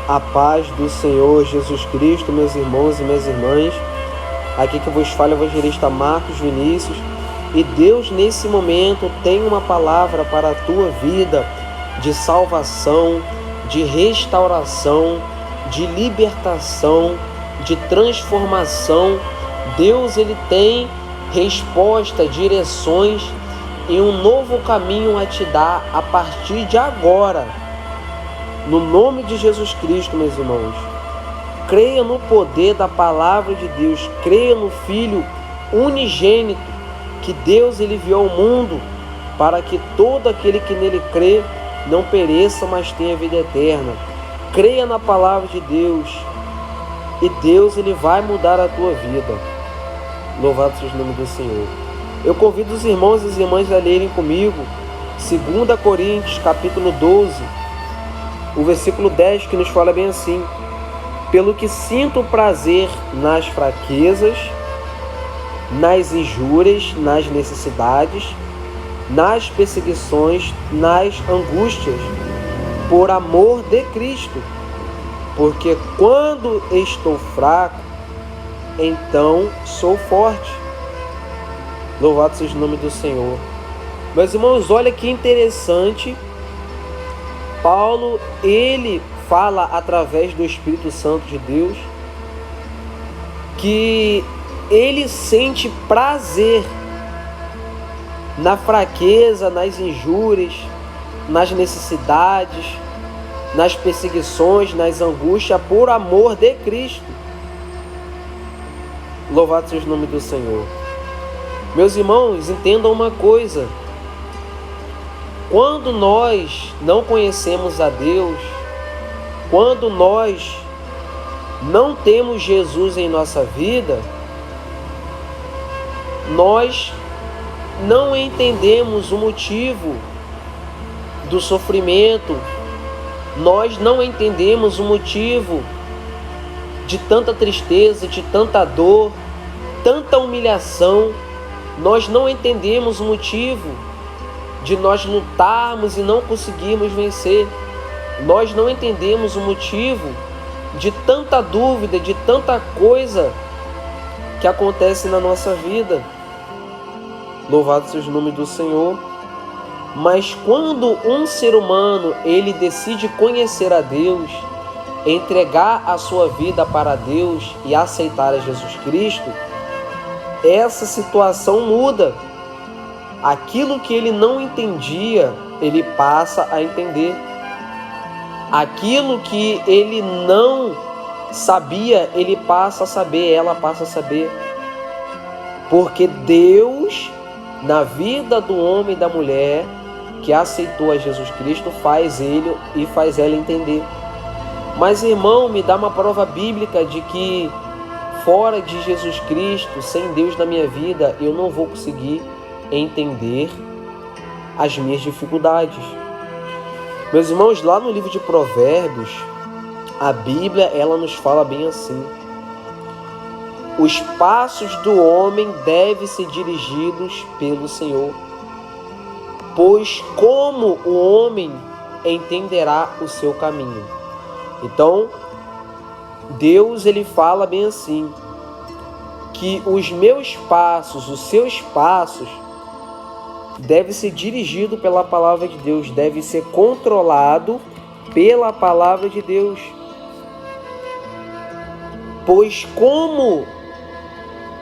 A paz do Senhor Jesus Cristo, meus irmãos e minhas irmãs. Aqui que vos fala o evangelista Marcos Vinícius. E Deus, nesse momento, tem uma palavra para a tua vida de salvação, de restauração, de libertação, de transformação. Deus, ele tem resposta, direções e um novo caminho a te dar a partir de agora. No nome de Jesus Cristo, meus irmãos, creia no poder da palavra de Deus, creia no Filho unigênito que Deus ele enviou ao mundo para que todo aquele que nele crê não pereça, mas tenha vida eterna. Creia na palavra de Deus e Deus ele vai mudar a tua vida. Louvado seja o nome do Senhor. Eu convido os irmãos e as irmãs a lerem comigo 2 Coríntios capítulo 12, o versículo 10, que nos fala bem assim: pelo que sinto prazer nas fraquezas, nas injúrias, nas necessidades, nas perseguições, nas angústias, por amor de Cristo. Porque quando estou fraco, então sou forte. Louvado seja o nome do Senhor. Meus irmãos, olha que interessante. Paulo, ele fala através do Espírito Santo de Deus que ele sente prazer na fraqueza, nas injúrias, nas necessidades, nas perseguições, nas angústias, por amor de Cristo. Louvado seja o nome do Senhor. Meus irmãos, entendam uma coisa: quando nós não conhecemos a Deus, quando nós não temos Jesus em nossa vida, nós não entendemos o motivo do sofrimento, nós não entendemos o motivo de tanta tristeza, de tanta dor, tanta humilhação. Nós não entendemos o motivo de nós lutarmos e não conseguirmos vencer. Nós não entendemos o motivo de tanta dúvida, de tanta coisa que acontece na nossa vida. Louvado seja o nome do Senhor. Mas quando um ser humano ele decide conhecer a Deus, entregar a sua vida para Deus e aceitar a Jesus Cristo, essa situação muda. Aquilo que ele não entendia, ele passa a entender. Aquilo que ele não sabia, ele passa a saber, ela passa a saber. Porque Deus, na vida do homem e da mulher que aceitou a Jesus Cristo, faz ele e faz ela entender. Mas, irmão, me dá uma prova bíblica de que fora de Jesus Cristo, sem Deus na minha vida, eu não vou conseguir entender as minhas dificuldades. Meus irmãos, lá no livro de Provérbios, a Bíblia ela nos fala bem assim: os passos do homem devem ser dirigidos pelo Senhor, pois como o homem entenderá o seu caminho. Então, Deus ele fala bem assim, que os meus passos, os seus passos, deve ser dirigido pela palavra de Deus, deve ser controlado pela palavra de Deus. Pois como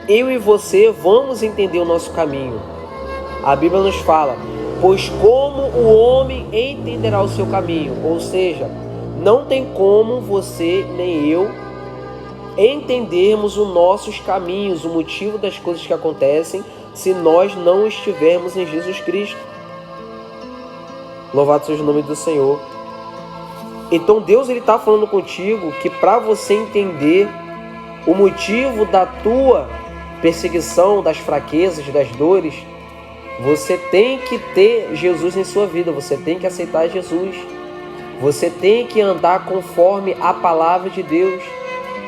eu e você vamos entender o nosso caminho? A Bíblia nos fala, pois como o homem entenderá o seu caminho? Ou seja, não tem como você nem eu entendermos os nossos caminhos, o motivo das coisas que acontecem, se nós não estivermos em Jesus Cristo. Louvado seja o nome do Senhor. Então Deus está falando contigo que para você entender o motivo da tua perseguição, das fraquezas, das dores, você tem que ter Jesus em sua vida, você tem que aceitar Jesus, você tem que andar conforme a palavra de Deus,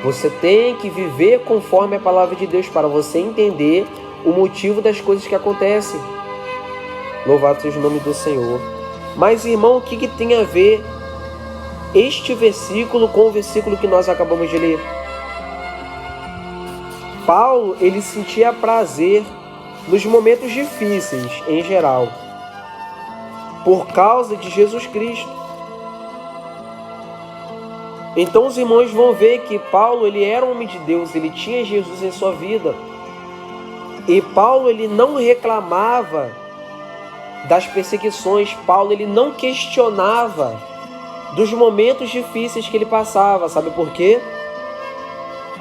você tem que viver conforme a palavra de Deus para você entender o motivo das coisas que acontecem. Louvado seja o nome do Senhor. Mas, irmão, o que tem a ver este versículo com o versículo que nós acabamos de ler. Paulo, ele sentia prazer nos momentos difíceis, em geral, por causa de Jesus Cristo. Então os irmãos vão ver que Paulo, ele era um homem de Deus, ele tinha Jesus em sua vida. E Paulo, ele não reclamava das perseguições. Paulo, ele não questionava dos momentos difíceis que ele passava. Sabe por quê?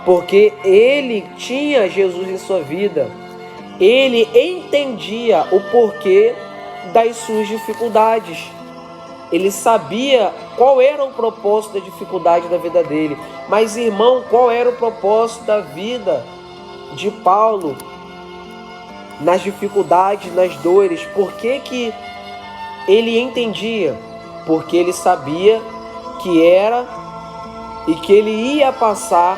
Porque ele tinha Jesus em sua vida. Ele entendia o porquê das suas dificuldades. Ele sabia qual era o propósito da dificuldade da vida dele. Mas, irmão, qual era o propósito da vida de Paulo nas dificuldades, nas dores? Por que ele entendia? Porque ele sabia que era e que ele ia passar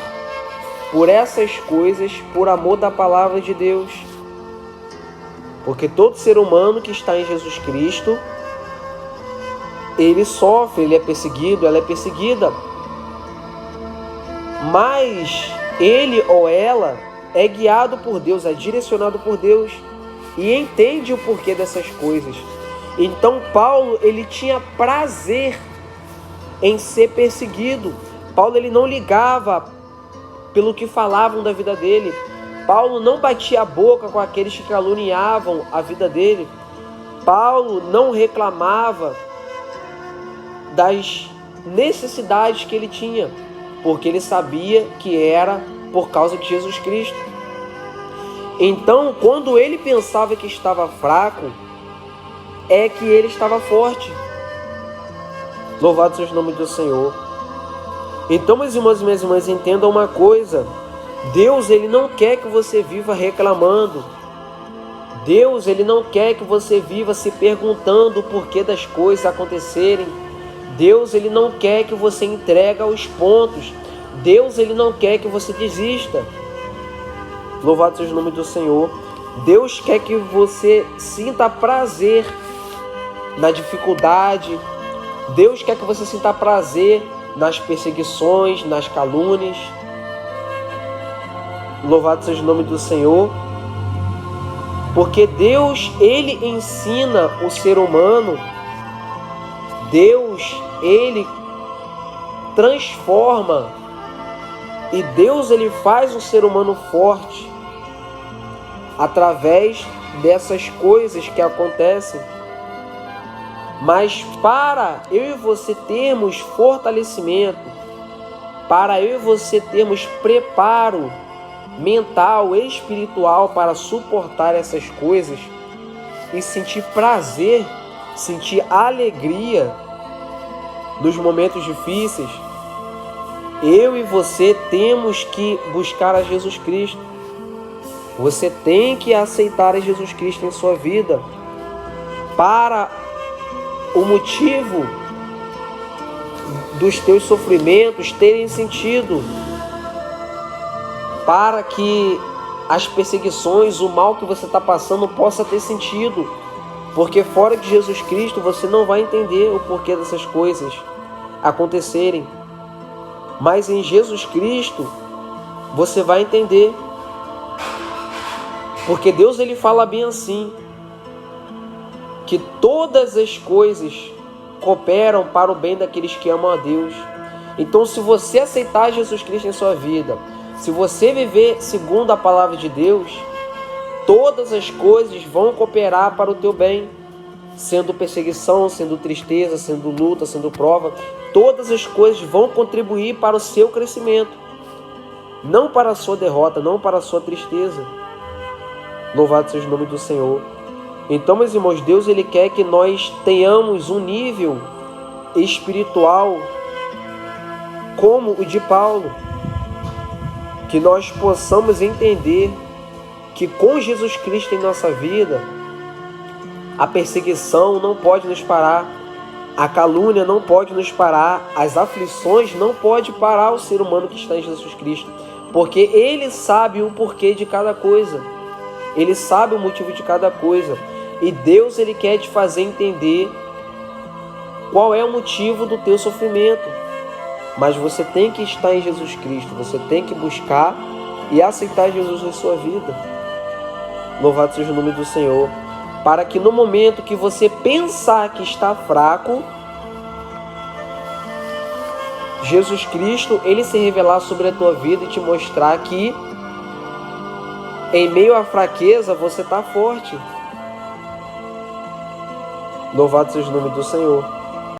por essas coisas por amor da palavra de Deus. Porque todo ser humano que está em Jesus Cristo, ele sofre, ele é perseguido, ela é perseguida. Mas ele ou ela é guiado por Deus, é direcionado por Deus e entende o porquê dessas coisas. Então Paulo, ele tinha prazer em ser perseguido. Paulo, ele não ligava pelo que falavam da vida dele. Paulo não batia a boca com aqueles que caluniavam a vida dele. Paulo não reclamava das necessidades que ele tinha, porque ele sabia que era por causa de Jesus Cristo. Então, quando ele pensava que estava fraco, é que ele estava forte. Louvado seja o nome do Senhor. Então, meus irmãos e minhas irmãs, entendam uma coisa: Deus, ele não quer que você viva reclamando. Deus, ele não quer que você viva se perguntando o porquê das coisas acontecerem. Deus, ele não quer que você entregue os pontos. Deus, ele não quer que você desista. Louvado seja o nome do Senhor. Deus quer que você sinta prazer na dificuldade. Deus quer que você sinta prazer nas perseguições, nas calúnias. Louvado seja o nome do Senhor. Porque Deus, ele ensina o ser humano. Deus, ele transforma. E Deus, ele faz o ser humano forte através dessas coisas que acontecem. Mas para eu e você termos fortalecimento, para eu e você termos preparo mental, espiritual para suportar essas coisas e sentir prazer, sentir alegria nos momentos difíceis, eu e você temos que buscar a Jesus Cristo. Você tem que aceitar a Jesus Cristo em sua vida para o motivo dos teus sofrimentos terem sentido, para que as perseguições, o mal que você está passando possa ter sentido. Porque fora de Jesus Cristo você não vai entender o porquê dessas coisas acontecerem. Mas em Jesus Cristo você vai entender. Porque Deus, ele fala bem assim, que todas as coisas cooperam para o bem daqueles que amam a Deus. Então, se você aceitar Jesus Cristo em sua vida, se você viver segundo a palavra de Deus, todas as coisas vão cooperar para o teu bem. Sendo perseguição, sendo tristeza, sendo luta, sendo prova, todas as coisas vão contribuir para o seu crescimento, não para a sua derrota, não para a sua tristeza. Louvado seja o nome do Senhor. Então, meus irmãos, Deus, ele quer que nós tenhamos um nível espiritual como o de Paulo, que nós possamos entender que com Jesus Cristo em nossa vida, a perseguição não pode nos parar, a calúnia não pode nos parar, as aflições não podem parar o ser humano que está em Jesus Cristo, porque ele sabe o porquê de cada coisa, ele sabe o motivo de cada coisa, e Deus, ele quer te fazer entender qual é o motivo do teu sofrimento. Mas você tem que estar em Jesus Cristo, você tem que buscar e aceitar Jesus na sua vida. Louvado seja o nome do Senhor. Para que no momento que você pensar que está fraco, Jesus Cristo, Ele se revelar sobre a tua vida e te mostrar que em meio à fraqueza você está forte. Louvado seja o nome do Senhor.